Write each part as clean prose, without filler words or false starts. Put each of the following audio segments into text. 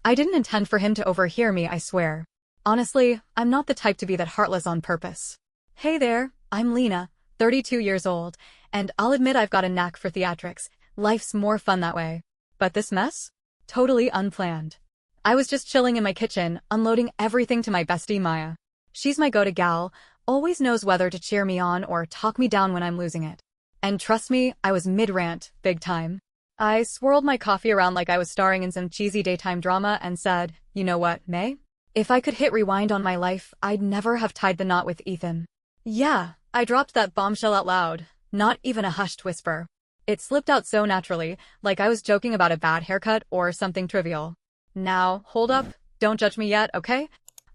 I didn't intend for him to overhear me, I swear. Honestly, I'm not the type to be that heartless on purpose. Hey there, I'm Lena, 32 years old, and I'll admit I've got a knack for theatrics. Life's more fun that way. But this mess? Totally unplanned. I was just chilling in my kitchen, unloading everything to my bestie Maya. She's my go-to gal, always knows whether to cheer me on or talk me down when I'm losing it. And trust me, I was mid-rant, big time. I swirled my coffee around like I was starring in some cheesy daytime drama and said, you know what, May? If I could hit rewind on my life, I'd never have tied the knot with Ethan. Yeah, I dropped that bombshell out loud, not even a hushed whisper. It slipped out so naturally, like I was joking about a bad haircut or something trivial. Now, hold up, don't judge me yet, okay?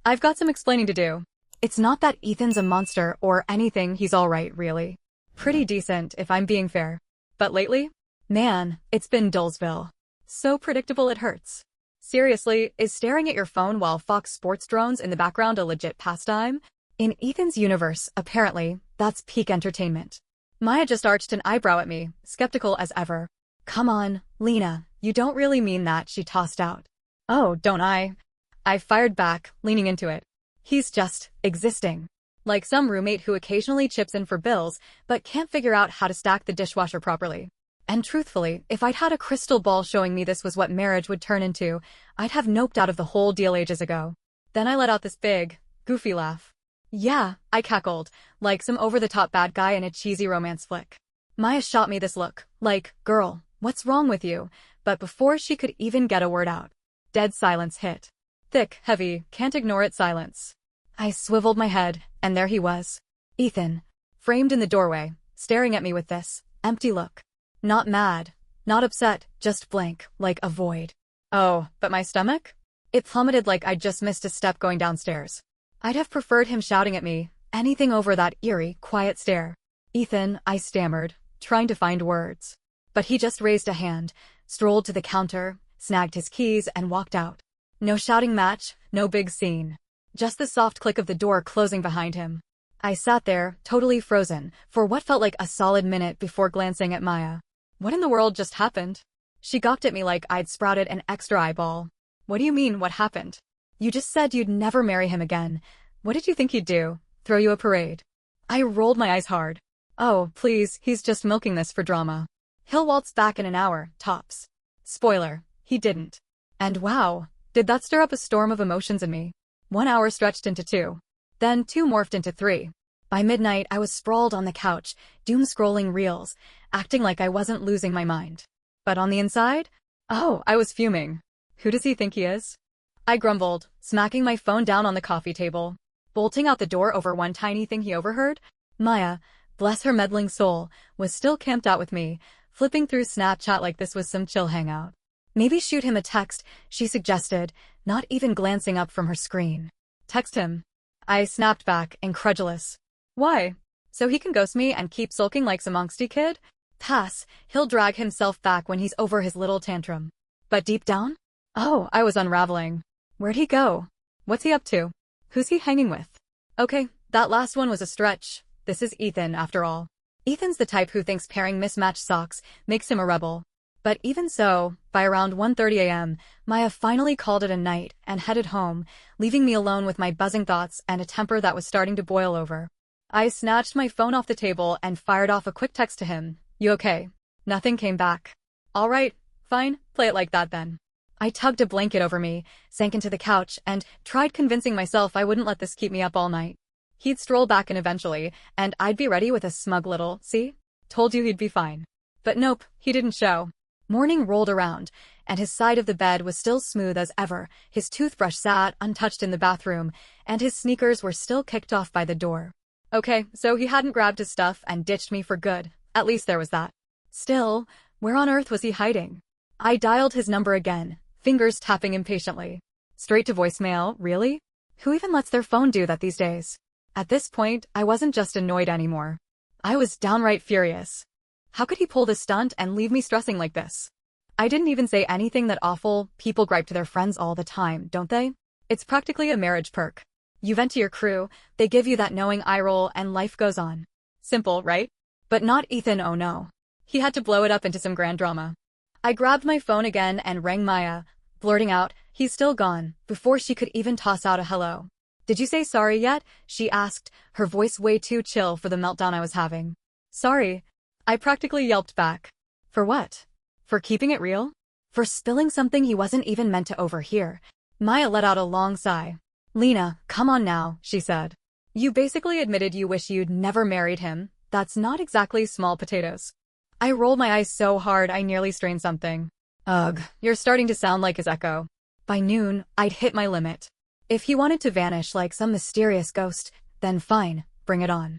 I've got some explaining to do. It's not that Ethan's a monster or anything, he's alright, really. Pretty decent, if I'm being fair. But lately? Man, it's been Dullsville. So predictable it hurts. Seriously, is staring at your phone while Fox Sports drones in the background a legit pastime? In Ethan's universe, apparently, that's peak entertainment. Maya just arched an eyebrow at me, skeptical as ever. Come on, Lena, you don't really mean that, she tossed out. Oh, don't I? I fired back, leaning into it. He's just existing. Like some roommate who occasionally chips in for bills, but can't figure out how to stack the dishwasher properly. And truthfully, if I'd had a crystal ball showing me this was what marriage would turn into, I'd have noped out of the whole deal ages ago. Then I let out this big, goofy laugh. Yeah, I cackled, like some over-the-top bad guy in a cheesy romance flick. Maya shot me this look, like, girl, what's wrong with you? But before she could even get a word out, dead silence hit. Thick, heavy, can't ignore it silence. I swiveled my head, and there he was. Ethan, framed in the doorway, staring at me with this empty look. Not mad, not upset, just blank, like a void. Oh, but my stomach? It plummeted like I'd just missed a step going downstairs. I'd have preferred him shouting at me, anything over that eerie, quiet stare. Ethan, I stammered, trying to find words. But he just raised a hand, strolled to the counter, snagged his keys, and walked out. No shouting match, no big scene. Just the soft click of the door closing behind him. I sat there, totally frozen, for what felt like a solid minute before glancing at Maya. What in the world just happened? She gawked at me like I'd sprouted an extra eyeball. What do you mean, what happened? You just said you'd never marry him again. What did you think he'd do? Throw you a parade? I rolled my eyes hard. Oh, please, he's just milking this for drama. He'll waltz back in an hour, tops. Spoiler, he didn't. And wow, did that stir up a storm of emotions in me. 1 hour stretched into 2. Then 2 morphed into 3. By midnight, I was sprawled on the couch, doom-scrolling reels, acting like I wasn't losing my mind. But on the inside? Oh, I was fuming. Who does he think he is? I grumbled, smacking my phone down on the coffee table. Bolting out the door over one tiny thing he overheard? Maya, bless her meddling soul, was still camped out with me, flipping through Snapchat like this was some chill hangout. Maybe shoot him a text, she suggested, not even glancing up from her screen. Text him. I snapped back, incredulous. Why? So he can ghost me and keep sulking like some angsty kid? Pass, he'll drag himself back when he's over his little tantrum. But deep down? Oh, I was unraveling. Where'd he go? What's he up to? Who's he hanging with? Okay, that last one was a stretch. This is Ethan, after all. Ethan's the type who thinks pairing mismatched socks makes him a rebel. But even so, by around 1:30 a.m., Maya finally called it a night and headed home, leaving me alone with my buzzing thoughts and a temper that was starting to boil over. I snatched my phone off the table and fired off a quick text to him. You okay? Nothing came back. All right, fine, play it like that then. I tugged a blanket over me, sank into the couch, and tried convincing myself I wouldn't let this keep me up all night. He'd stroll back in eventually, and I'd be ready with a smug little, see? Told you he'd be fine. But nope, he didn't show. Morning rolled around, and his side of the bed was still smooth as ever, his toothbrush sat untouched in the bathroom, and his sneakers were still kicked off by the door. Okay, so he hadn't grabbed his stuff and ditched me for good. At least there was that. Still, where on earth was he hiding? I dialed his number again, fingers tapping impatiently. Straight to voicemail, really? Who even lets their phone do that these days? At this point, I wasn't just annoyed anymore. I was downright furious. How could he pull this stunt and leave me stressing like this? I didn't even say anything that awful people gripe to their friends all the time, don't they? It's practically a marriage perk. You vent to your crew, they give you that knowing eye roll, and life goes on. Simple, right? But not Ethan, oh no. He had to blow it up into some grand drama. I grabbed my phone again and rang Maya, blurting out, He's still gone, before she could even toss out a hello. Did you say sorry yet? She asked, her voice way too chill for the meltdown I was having. Sorry. I practically yelped back. For what? For keeping it real? For spilling something he wasn't even meant to overhear. Maya let out a long sigh. Lena, come on now, she said. You basically admitted you wish you'd never married him. That's not exactly small potatoes. I rolled my eyes so hard I nearly strained something. Ugh, you're starting to sound like his echo. By noon, I'd hit my limit. If he wanted to vanish like some mysterious ghost, then fine, bring it on.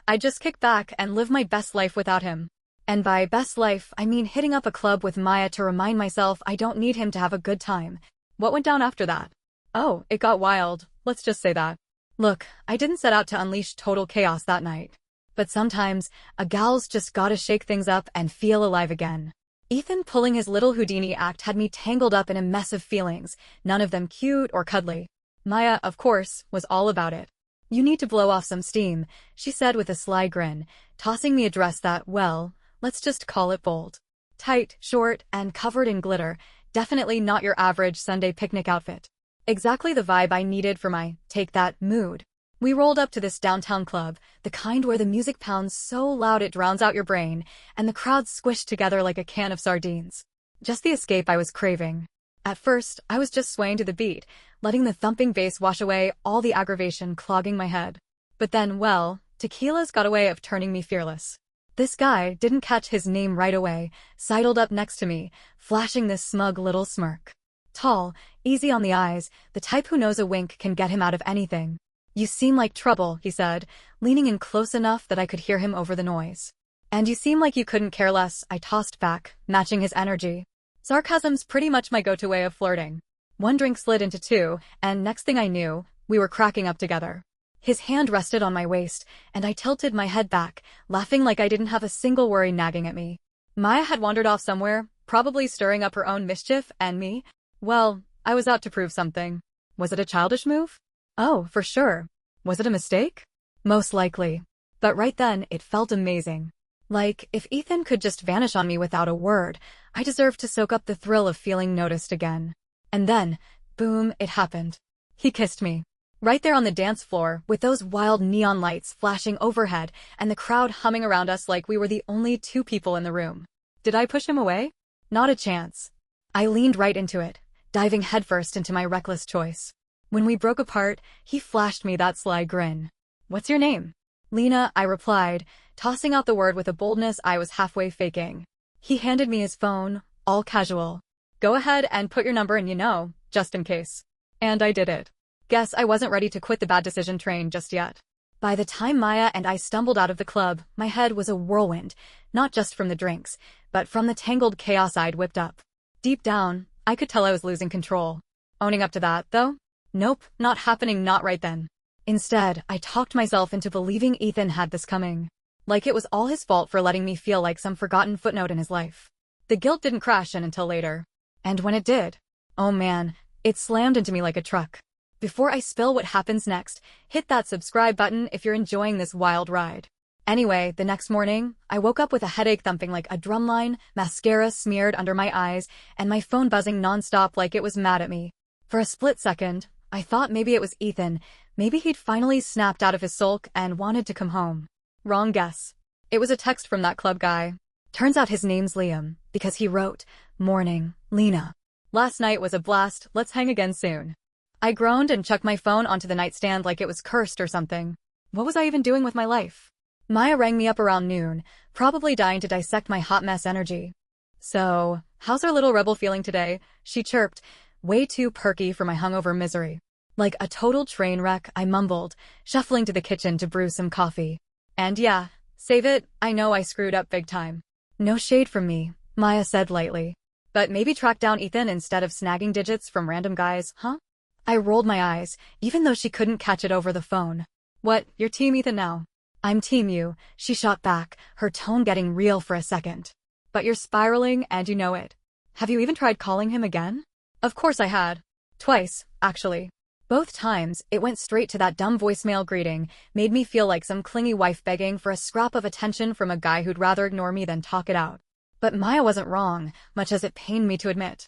I'd just kick back and live my best life without him. And by best life, I mean hitting up a club with Maya to remind myself I don't need him to have a good time. What went down after that? Oh, it got wild, let's just say that. Look, I didn't set out to unleash total chaos that night. But sometimes, a gal's just gotta shake things up and feel alive again. Ethan pulling his little Houdini act had me tangled up in a mess of feelings, none of them cute or cuddly. Maya, of course, was all about it. You need to blow off some steam, she said with a sly grin, tossing me a dress that, well, let's just call it bold. Tight, short, and covered in glitter, definitely not your average Sunday picnic outfit. Exactly the vibe I needed for my take that mood. We rolled up to this downtown club, the kind where the music pounds so loud it drowns out your brain, and the crowd squished together like a can of sardines. Just the escape I was craving. At first, I was just swaying to the beat, letting the thumping bass wash away all the aggravation clogging my head. But then, well, tequila's got a way of turning me fearless. This guy didn't catch his name right away, sidled up next to me, flashing this smug little smirk. Tall, easy on the eyes, the type who knows a wink can get him out of anything. You seem like trouble, he said, leaning in close enough that I could hear him over the noise. And you seem like you couldn't care less, I tossed back, matching his energy. Sarcasm's pretty much my go-to way of flirting. One drink slid into two, and next thing I knew, we were cracking up together. His hand rested on my waist, and I tilted my head back, laughing like I didn't have a single worry nagging at me. Maya had wandered off somewhere, probably stirring up her own mischief, and me? Well, I was out to prove something. Was it a childish move? Oh, for sure. Was it a mistake? Most likely. But right then, it felt amazing. Like, if Ethan could just vanish on me without a word, I deserved to soak up the thrill of feeling noticed again. And then, boom, it happened. He kissed me. Right there on the dance floor, with those wild neon lights flashing overhead and the crowd humming around us like we were the only two people in the room. Did I push him away? Not a chance. I leaned right into it, diving headfirst into my reckless choice. When we broke apart, he flashed me that sly grin. What's your name? Lena, I replied, tossing out the word with a boldness I was halfway faking. He handed me his phone, all casual. Go ahead and put your number in, just in case. And I did it. Guess I wasn't ready to quit the bad decision train just yet. By the time Maya and I stumbled out of the club, my head was a whirlwind, not just from the drinks, but from the tangled chaos I'd whipped up. Deep down, I could tell I was losing control. Owning up to that, though? Nope, not happening, not right then. Instead, I talked myself into believing Ethan had this coming. Like it was all his fault for letting me feel like some forgotten footnote in his life. The guilt didn't crash in until later. And when it did, oh man, it slammed into me like a truck. Before I spill what happens next, hit that subscribe button if you're enjoying this wild ride. Anyway, the next morning, I woke up with a headache thumping like a drumline, mascara smeared under my eyes, and my phone buzzing nonstop like it was mad at me. For a split second, I thought maybe it was Ethan. Maybe he'd finally snapped out of his sulk and wanted to come home. Wrong guess. It was a text from that club guy. Turns out his name's Liam, because he wrote, "Morning, Lena. Last night was a blast, let's hang again soon." I groaned and chucked my phone onto the nightstand like it was cursed or something. What was I even doing with my life? Maya rang me up around noon, probably dying to dissect my hot mess energy. So, how's our little rebel feeling today? She chirped, way too perky for my hungover misery. Like a total train wreck, I mumbled, shuffling to the kitchen to brew some coffee. And yeah, save it, I know I screwed up big time. No shade from me, Maya said lightly. But maybe track down Ethan instead of snagging digits from random guys, huh? I rolled my eyes, even though she couldn't catch it over the phone. What, you're Team Ethan now? I'm Team you, she shot back, her tone getting real for a second. But you're spiraling and you know it. Have you even tried calling him again? Of course I had. Twice, actually. Both times, it went straight to that dumb voicemail greeting, made me feel like some clingy wife begging for a scrap of attention from a guy who'd rather ignore me than talk it out. But Maya wasn't wrong, much as it pained me to admit.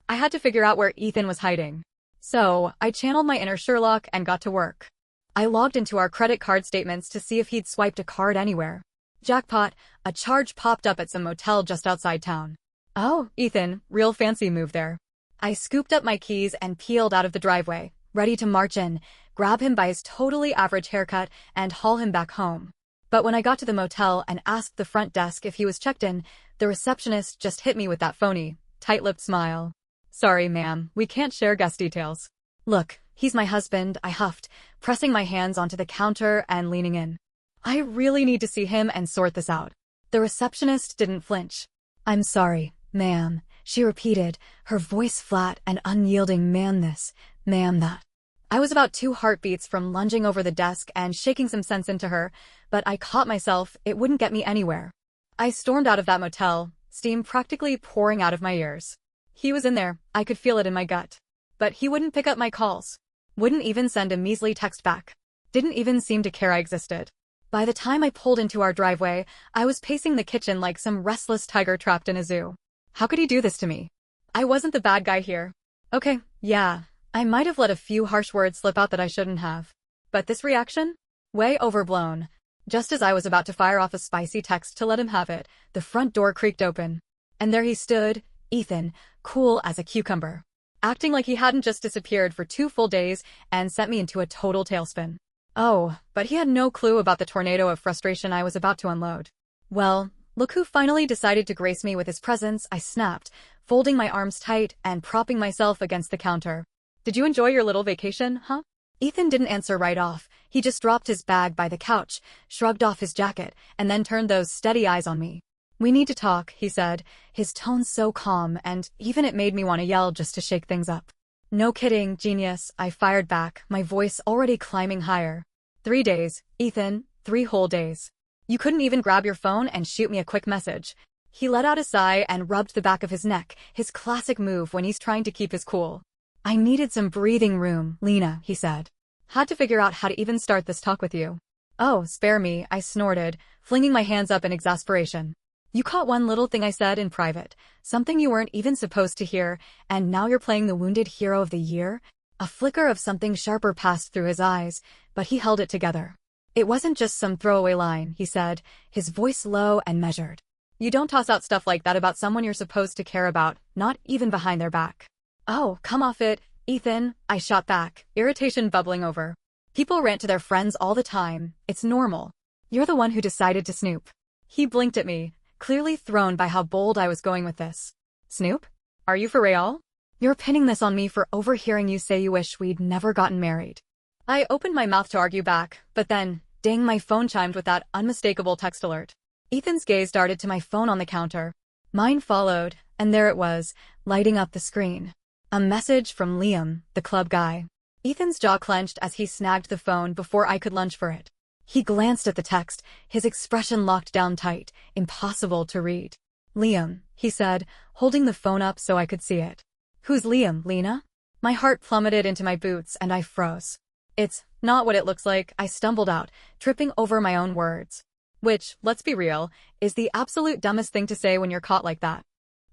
I had to figure out where Ethan was hiding. So, I channeled my inner Sherlock and got to work. I logged into our credit card statements to see if he'd swiped a card anywhere. Jackpot, a charge popped up at some motel just outside town. Oh, Ethan, real fancy move there. I scooped up my keys and peeled out of the driveway, ready to march in, grab him by his totally average haircut, and haul him back home. But when I got to the motel and asked the front desk if he was checked in, the receptionist just hit me with that phony, tight-lipped smile. Sorry, ma'am, we can't share guest details. Look, he's my husband, I huffed, pressing my hands onto the counter and leaning in. I really need to see him and sort this out. The receptionist didn't flinch. I'm sorry, ma'am, she repeated, her voice flat and unyielding. Ma'am this, ma'am that. I was about 2 heartbeats from lunging over the desk and shaking some sense into her, but I caught myself, it wouldn't get me anywhere. I stormed out of that motel, steam practically pouring out of my ears. He was in there, I could feel it in my gut. But he wouldn't pick up my calls. Wouldn't even send a measly text back. Didn't even seem to care I existed. By the time I pulled into our driveway, I was pacing the kitchen like some restless tiger trapped in a zoo. How could he do this to me? I wasn't the bad guy here. Okay, yeah, I might have let a few harsh words slip out that I shouldn't have. But this reaction? Way overblown. Just as I was about to fire off a spicy text to let him have it, the front door creaked open. And there he stood, Ethan, cool as a cucumber. Acting like he hadn't just disappeared for 2 full days and sent me into a total tailspin. Oh, but he had no clue about the tornado of frustration I was about to unload. Well, look who finally decided to grace me with his presence, I snapped, folding my arms tight and propping myself against the counter. Did you enjoy your little vacation, huh? Ethan didn't answer right off. He just dropped his bag by the couch, shrugged off his jacket, and then turned those steady eyes on me. We need to talk, he said, his tone so calm, and even it made me want to yell just to shake things up. No kidding, genius, I fired back, my voice already climbing higher. 3 days, Ethan, 3 whole days. You couldn't even grab your phone and shoot me a quick message. He let out a sigh and rubbed the back of his neck, his classic move when he's trying to keep his cool. I needed some breathing room, Lena, he said. Had to figure out how to even start this talk with you. Oh, spare me, I snorted, flinging my hands up in exasperation. You caught one little thing I said in private, something you weren't even supposed to hear, and now you're playing the wounded hero of the year? A flicker of something sharper passed through his eyes, but he held it together. It wasn't just some throwaway line, he said, his voice low and measured. You don't toss out stuff like that about someone you're supposed to care about, not even behind their back. Oh, come off it, Ethan, I shot back, irritation bubbling over. People rant to their friends all the time, it's normal. You're the one who decided to snoop. He blinked at me, clearly thrown by how bold I was going with this. Snoop? Are you for real? You're pinning this on me for overhearing you say you wish we'd never gotten married. I opened my mouth to argue back, but then, ding, my phone chimed with that unmistakable text alert. Ethan's gaze darted to my phone on the counter. Mine followed, and there it was, lighting up the screen. A message from Liam, the club guy. Ethan's jaw clenched as he snagged the phone before I could lunge for it. He glanced at the text, his expression locked down tight, impossible to read. Liam, he said, holding the phone up so I could see it. Who's Liam, Lena? My heart plummeted into my boots and I froze. It's not what it looks like, I stumbled out, tripping over my own words. Which, let's be real, is the absolute dumbest thing to say when you're caught like that.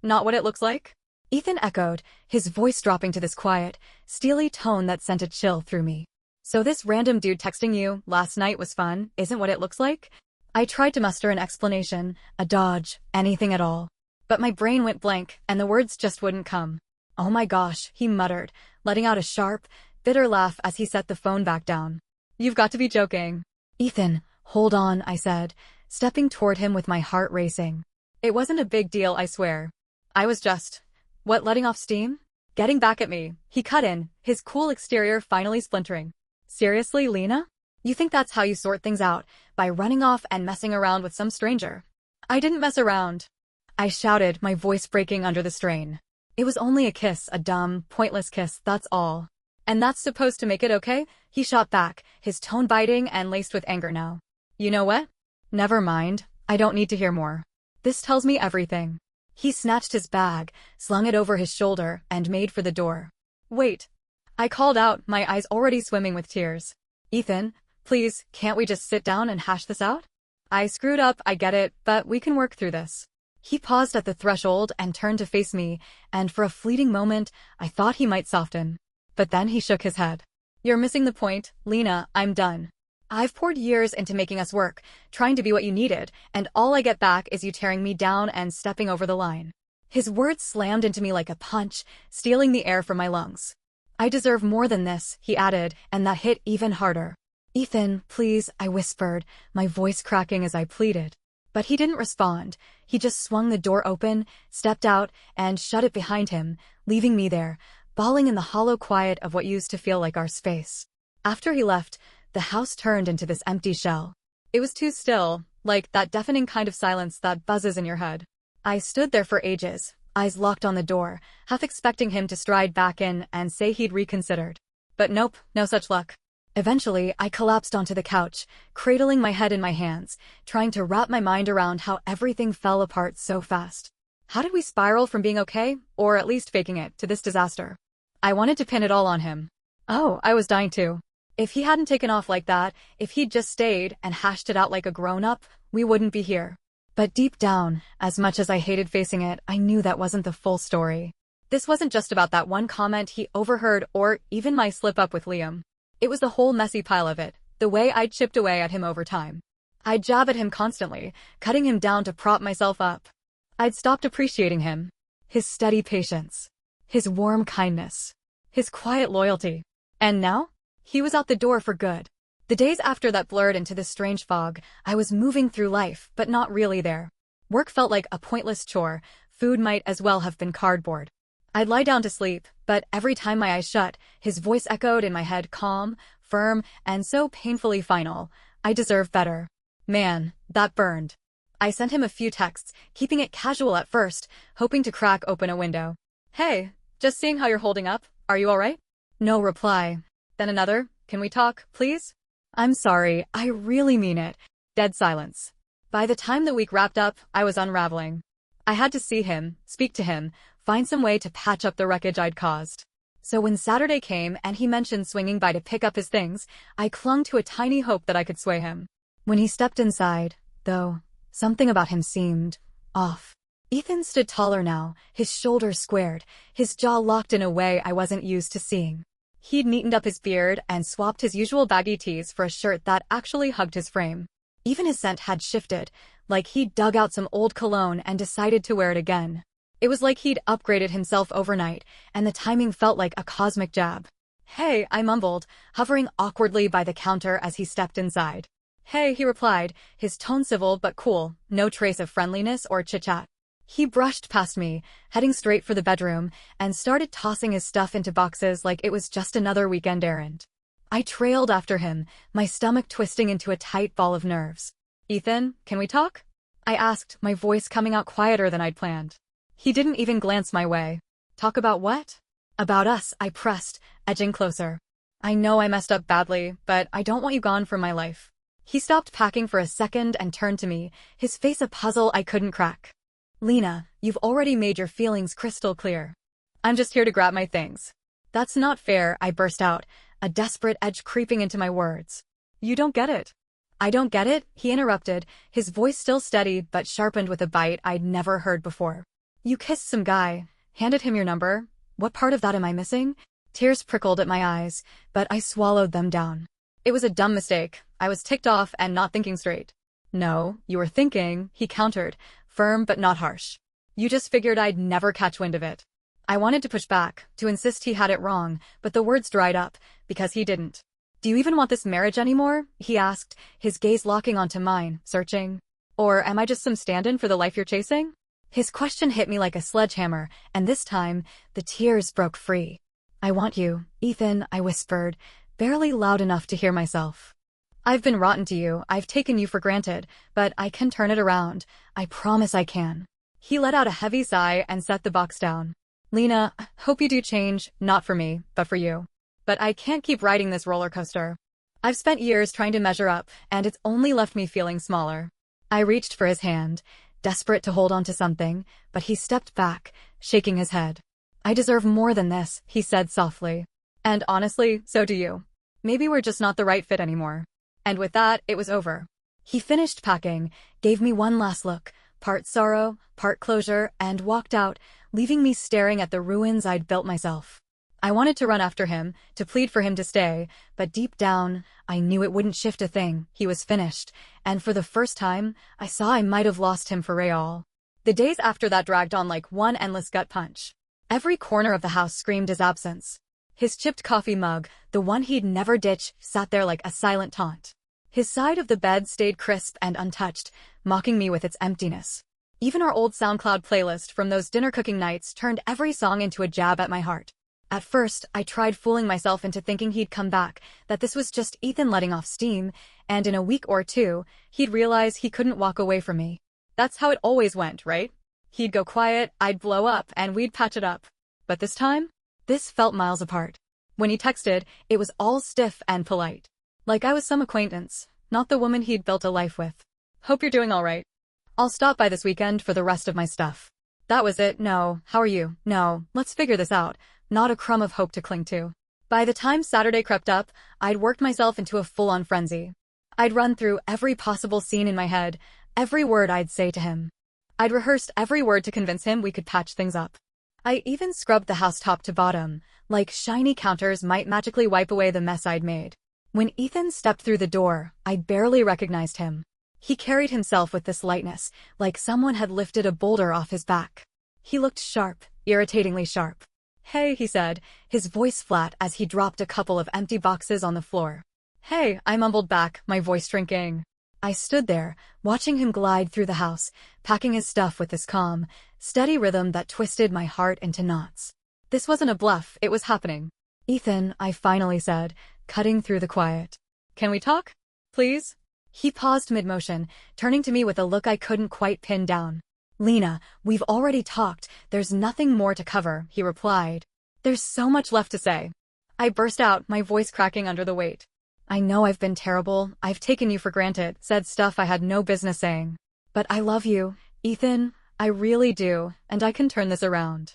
Not what it looks like? Ethan echoed, his voice dropping to this quiet, steely tone that sent a chill through me. So this random dude texting you last night was fun, isn't what it looks like? I tried to muster an explanation, a dodge, anything at all. But my brain went blank, and the words just wouldn't come. Oh my gosh, he muttered, letting out a sharp, bitter laugh as he set the phone back down. You've got to be joking. Ethan, hold on, I said, stepping toward him with my heart racing. It wasn't a big deal, I swear. I was just... What, letting off steam? Getting back at me, he cut in, his cool exterior finally splintering. Seriously, Lena? You think that's how you sort things out, by running off and messing around with some stranger? I didn't mess around. I shouted, my voice breaking under the strain. It was only a kiss, a dumb, pointless kiss, that's all. And that's supposed to make it okay? He shot back, his tone biting and laced with anger now. You know what? Never mind, I don't need to hear more. This tells me everything. He snatched his bag, slung it over his shoulder, and made for the door. Wait. I called out, my eyes already swimming with tears. Ethan, please, can't we just sit down and hash this out? I screwed up, I get it, but we can work through this. He paused at the threshold and turned to face me, and for a fleeting moment, I thought he might soften. But then he shook his head. You're missing the point, Lena, I'm done. I've poured years into making us work, trying to be what you needed, and all I get back is you tearing me down and stepping over the line. His words slammed into me like a punch, stealing the air from my lungs. I deserve more than this, he added, and that hit even harder. Ethan, please, I whispered, my voice cracking as I pleaded. But he didn't respond. He just swung the door open, stepped out, and shut it behind him, leaving me there, bawling in the hollow quiet of what used to feel like our space. After he left, the house turned into this empty shell. It was too still, like that deafening kind of silence that buzzes in your head. I stood there for ages, eyes locked on the door, half expecting him to stride back in and say he'd reconsidered. But nope, no such luck. Eventually, I collapsed onto the couch, cradling my head in my hands, trying to wrap my mind around how everything fell apart so fast. How did we spiral from being okay, or at least faking it, to this disaster? I wanted to pin it all on him. Oh, I was dying too. If he hadn't taken off like that, if he'd just stayed and hashed it out like a grown-up, we wouldn't be here. But deep down, as much as I hated facing it, I knew that wasn't the full story. This wasn't just about that one comment he overheard or even my slip-up with Liam. It was the whole messy pile of it, the way I'd chipped away at him over time. I'd jab at him constantly, cutting him down to prop myself up. I'd stopped appreciating him. His steady patience. His warm kindness. His quiet loyalty. And now? He was out the door for good. The days after that blurred into this strange fog. I was moving through life, but not really there. Work felt like a pointless chore. Food might as well have been cardboard. I'd lie down to sleep, but every time my eyes shut, his voice echoed in my head, calm, firm, and so painfully final. I deserve better. Man, that burned. I sent him a few texts, keeping it casual at first, hoping to crack open a window. Hey, just seeing how you're holding up. Are you alright? No reply. Then another, can we talk, please? I'm sorry, I really mean it. Dead silence. By the time the week wrapped up, I was unraveling. I had to see him, speak to him, find some way to patch up the wreckage I'd caused. So when Saturday came and he mentioned swinging by to pick up his things, I clung to a tiny hope that I could sway him. When he stepped inside, though, something about him seemed off. Ethan stood taller now, his shoulders squared, his jaw locked in a way I wasn't used to seeing. He'd neatened up his beard and swapped his usual baggy tees for a shirt that actually hugged his frame. Even his scent had shifted, like he'd dug out some old cologne and decided to wear it again. It was like he'd upgraded himself overnight, and the timing felt like a cosmic jab. Hey, I mumbled, hovering awkwardly by the counter as he stepped inside. Hey, he replied, his tone civil but cool, no trace of friendliness or chit-chat. He brushed past me, heading straight for the bedroom, and started tossing his stuff into boxes like it was just another weekend errand. I trailed after him, my stomach twisting into a tight ball of nerves. Ethan, can we talk? I asked, my voice coming out quieter than I'd planned. He didn't even glance my way. Talk about what? About us, I pressed, edging closer. I know I messed up badly, but I don't want you gone from my life. He stopped packing for a second and turned to me, his face a puzzle I couldn't crack. Lena, you've already made your feelings crystal clear. I'm just here to grab my things. That's not fair, I burst out, a desperate edge creeping into my words. You don't get it. I don't get it, he interrupted, his voice still steady but sharpened with a bite I'd never heard before. You kissed some guy, handed him your number. What part of that am I missing? Tears prickled at my eyes, but I swallowed them down. It was a dumb mistake. I was ticked off and not thinking straight. No, you were thinking, he countered, firm but not harsh. You just figured I'd never catch wind of it. I wanted to push back, to insist he had it wrong, but the words dried up, because he didn't. Do you even want this marriage anymore? He asked, his gaze locking onto mine, searching. Or am I just some stand-in for the life you're chasing? His question hit me like a sledgehammer, and this time, the tears broke free. I want you, Ethan, I whispered, barely loud enough to hear myself. I've been rotten to you, I've taken you for granted, but I can turn it around. I promise I can. He let out a heavy sigh and set the box down. Lena, hope you do change, not for me, but for you. But I can't keep riding this roller coaster. I've spent years trying to measure up, and it's only left me feeling smaller. I reached for his hand, desperate to hold on to something, but he stepped back, shaking his head. I deserve more than this, he said softly. And honestly, so do you. Maybe we're just not the right fit anymore. And with that, it was over. He finished packing, gave me one last look, part sorrow, part closure, and walked out, leaving me staring at the ruins I'd built myself. I wanted to run after him, to plead for him to stay, but deep down, I knew it wouldn't shift a thing. He was finished, and for the first time, I saw I might have lost him for real. The days after that dragged on like one endless gut punch. Every corner of the house screamed his absence. His chipped coffee mug, the one he'd never ditch, sat there like a silent taunt. His side of the bed stayed crisp and untouched, mocking me with its emptiness. Even our old SoundCloud playlist from those dinner cooking nights turned every song into a jab at my heart. At first, I tried fooling myself into thinking he'd come back, that this was just Ethan letting off steam, and in a week or two, he'd realize he couldn't walk away from me. That's how it always went, right? He'd go quiet, I'd blow up, and we'd patch it up. But this time? This felt miles apart. When he texted, it was all stiff and polite. Like I was some acquaintance, not the woman he'd built a life with. Hope you're doing all right. I'll stop by this weekend for the rest of my stuff. That was it. No, how are you? No, let's figure this out. Not a crumb of hope to cling to. By the time Saturday crept up, I'd worked myself into a full-on frenzy. I'd run through every possible scene in my head, every word I'd say to him. I'd rehearsed every word to convince him we could patch things up. I even scrubbed the house top to bottom, like shiny counters might magically wipe away the mess I'd made. When Ethan stepped through the door, I barely recognized him. He carried himself with this lightness, like someone had lifted a boulder off his back. He looked sharp, irritatingly sharp. "Hey," he said, his voice flat as he dropped a couple of empty boxes on the floor. "Hey," I mumbled back, my voice shrinking. I stood there, watching him glide through the house, packing his stuff with this calm, steady rhythm that twisted my heart into knots. This wasn't a bluff, it was happening. "Ethan," I finally said, cutting through the quiet. "Can we talk? Please?" He paused mid-motion, turning to me with a look I couldn't quite pin down. "Lena, we've already talked, there's nothing more to cover," he replied. "There's so much left to say." I burst out, my voice cracking under the weight. "I know I've been terrible, I've taken you for granted, said stuff I had no business saying. But I love you, Ethan, I really do, and I can turn this around.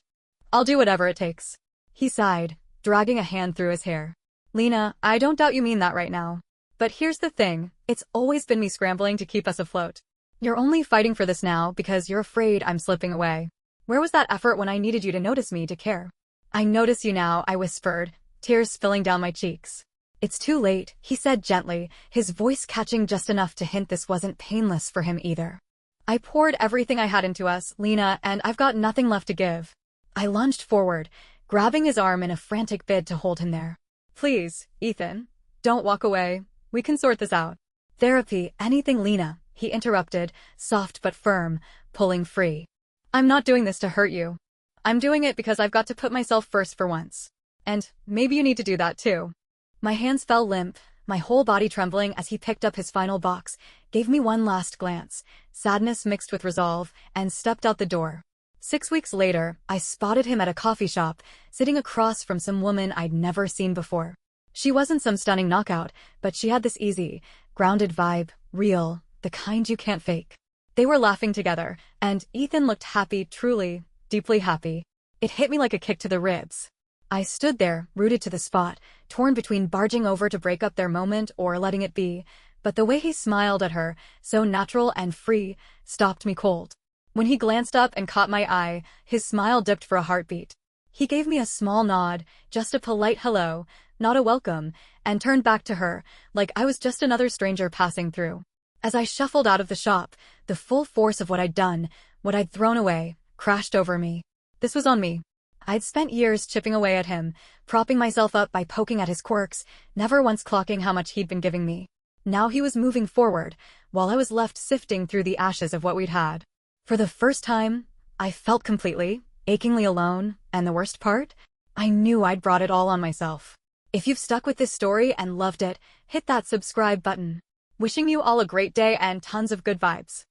I'll do whatever it takes." He sighed, dragging a hand through his hair. "Lena, I don't doubt you mean that right now. But here's the thing, it's always been me scrambling to keep us afloat. You're only fighting for this now because you're afraid I'm slipping away. Where was that effort when I needed you to notice me, to care?" "I notice you now," I whispered, tears spilling down my cheeks. "It's too late," he said gently, his voice catching just enough to hint this wasn't painless for him either. "I poured everything I had into us, Lena, and I've got nothing left to give." I lunged forward, grabbing his arm in a frantic bid to hold him there. "Please, Ethan, don't walk away. We can sort this out." "Therapy, anything, Lena," he interrupted, soft but firm, pulling free. "I'm not doing this to hurt you. I'm doing it because I've got to put myself first for once. And maybe you need to do that too." My hands fell limp, my whole body trembling as he picked up his final box, gave me one last glance, sadness mixed with resolve, and stepped out the door. 6 weeks later, I spotted him at a coffee shop, sitting across from some woman I'd never seen before. She wasn't some stunning knockout, but she had this easy, grounded vibe, real, the kind you can't fake. They were laughing together, and Ethan looked happy, truly, deeply happy. It hit me like a kick to the ribs. I stood there, rooted to the spot, torn between barging over to break up their moment or letting it be, but the way he smiled at her, so natural and free, stopped me cold. When he glanced up and caught my eye, his smile dipped for a heartbeat. He gave me a small nod, just a polite hello, not a welcome, and turned back to her, like I was just another stranger passing through. As I shuffled out of the shop, the full force of what I'd done, what I'd thrown away, crashed over me. This was on me. I'd spent years chipping away at him, propping myself up by poking at his quirks, never once clocking how much he'd been giving me. Now he was moving forward, while I was left sifting through the ashes of what we'd had. For the first time, I felt completely, achingly alone, and the worst part? I knew I'd brought it all on myself. If you've stuck with this story and loved it, hit that subscribe button. Wishing you all a great day and tons of good vibes.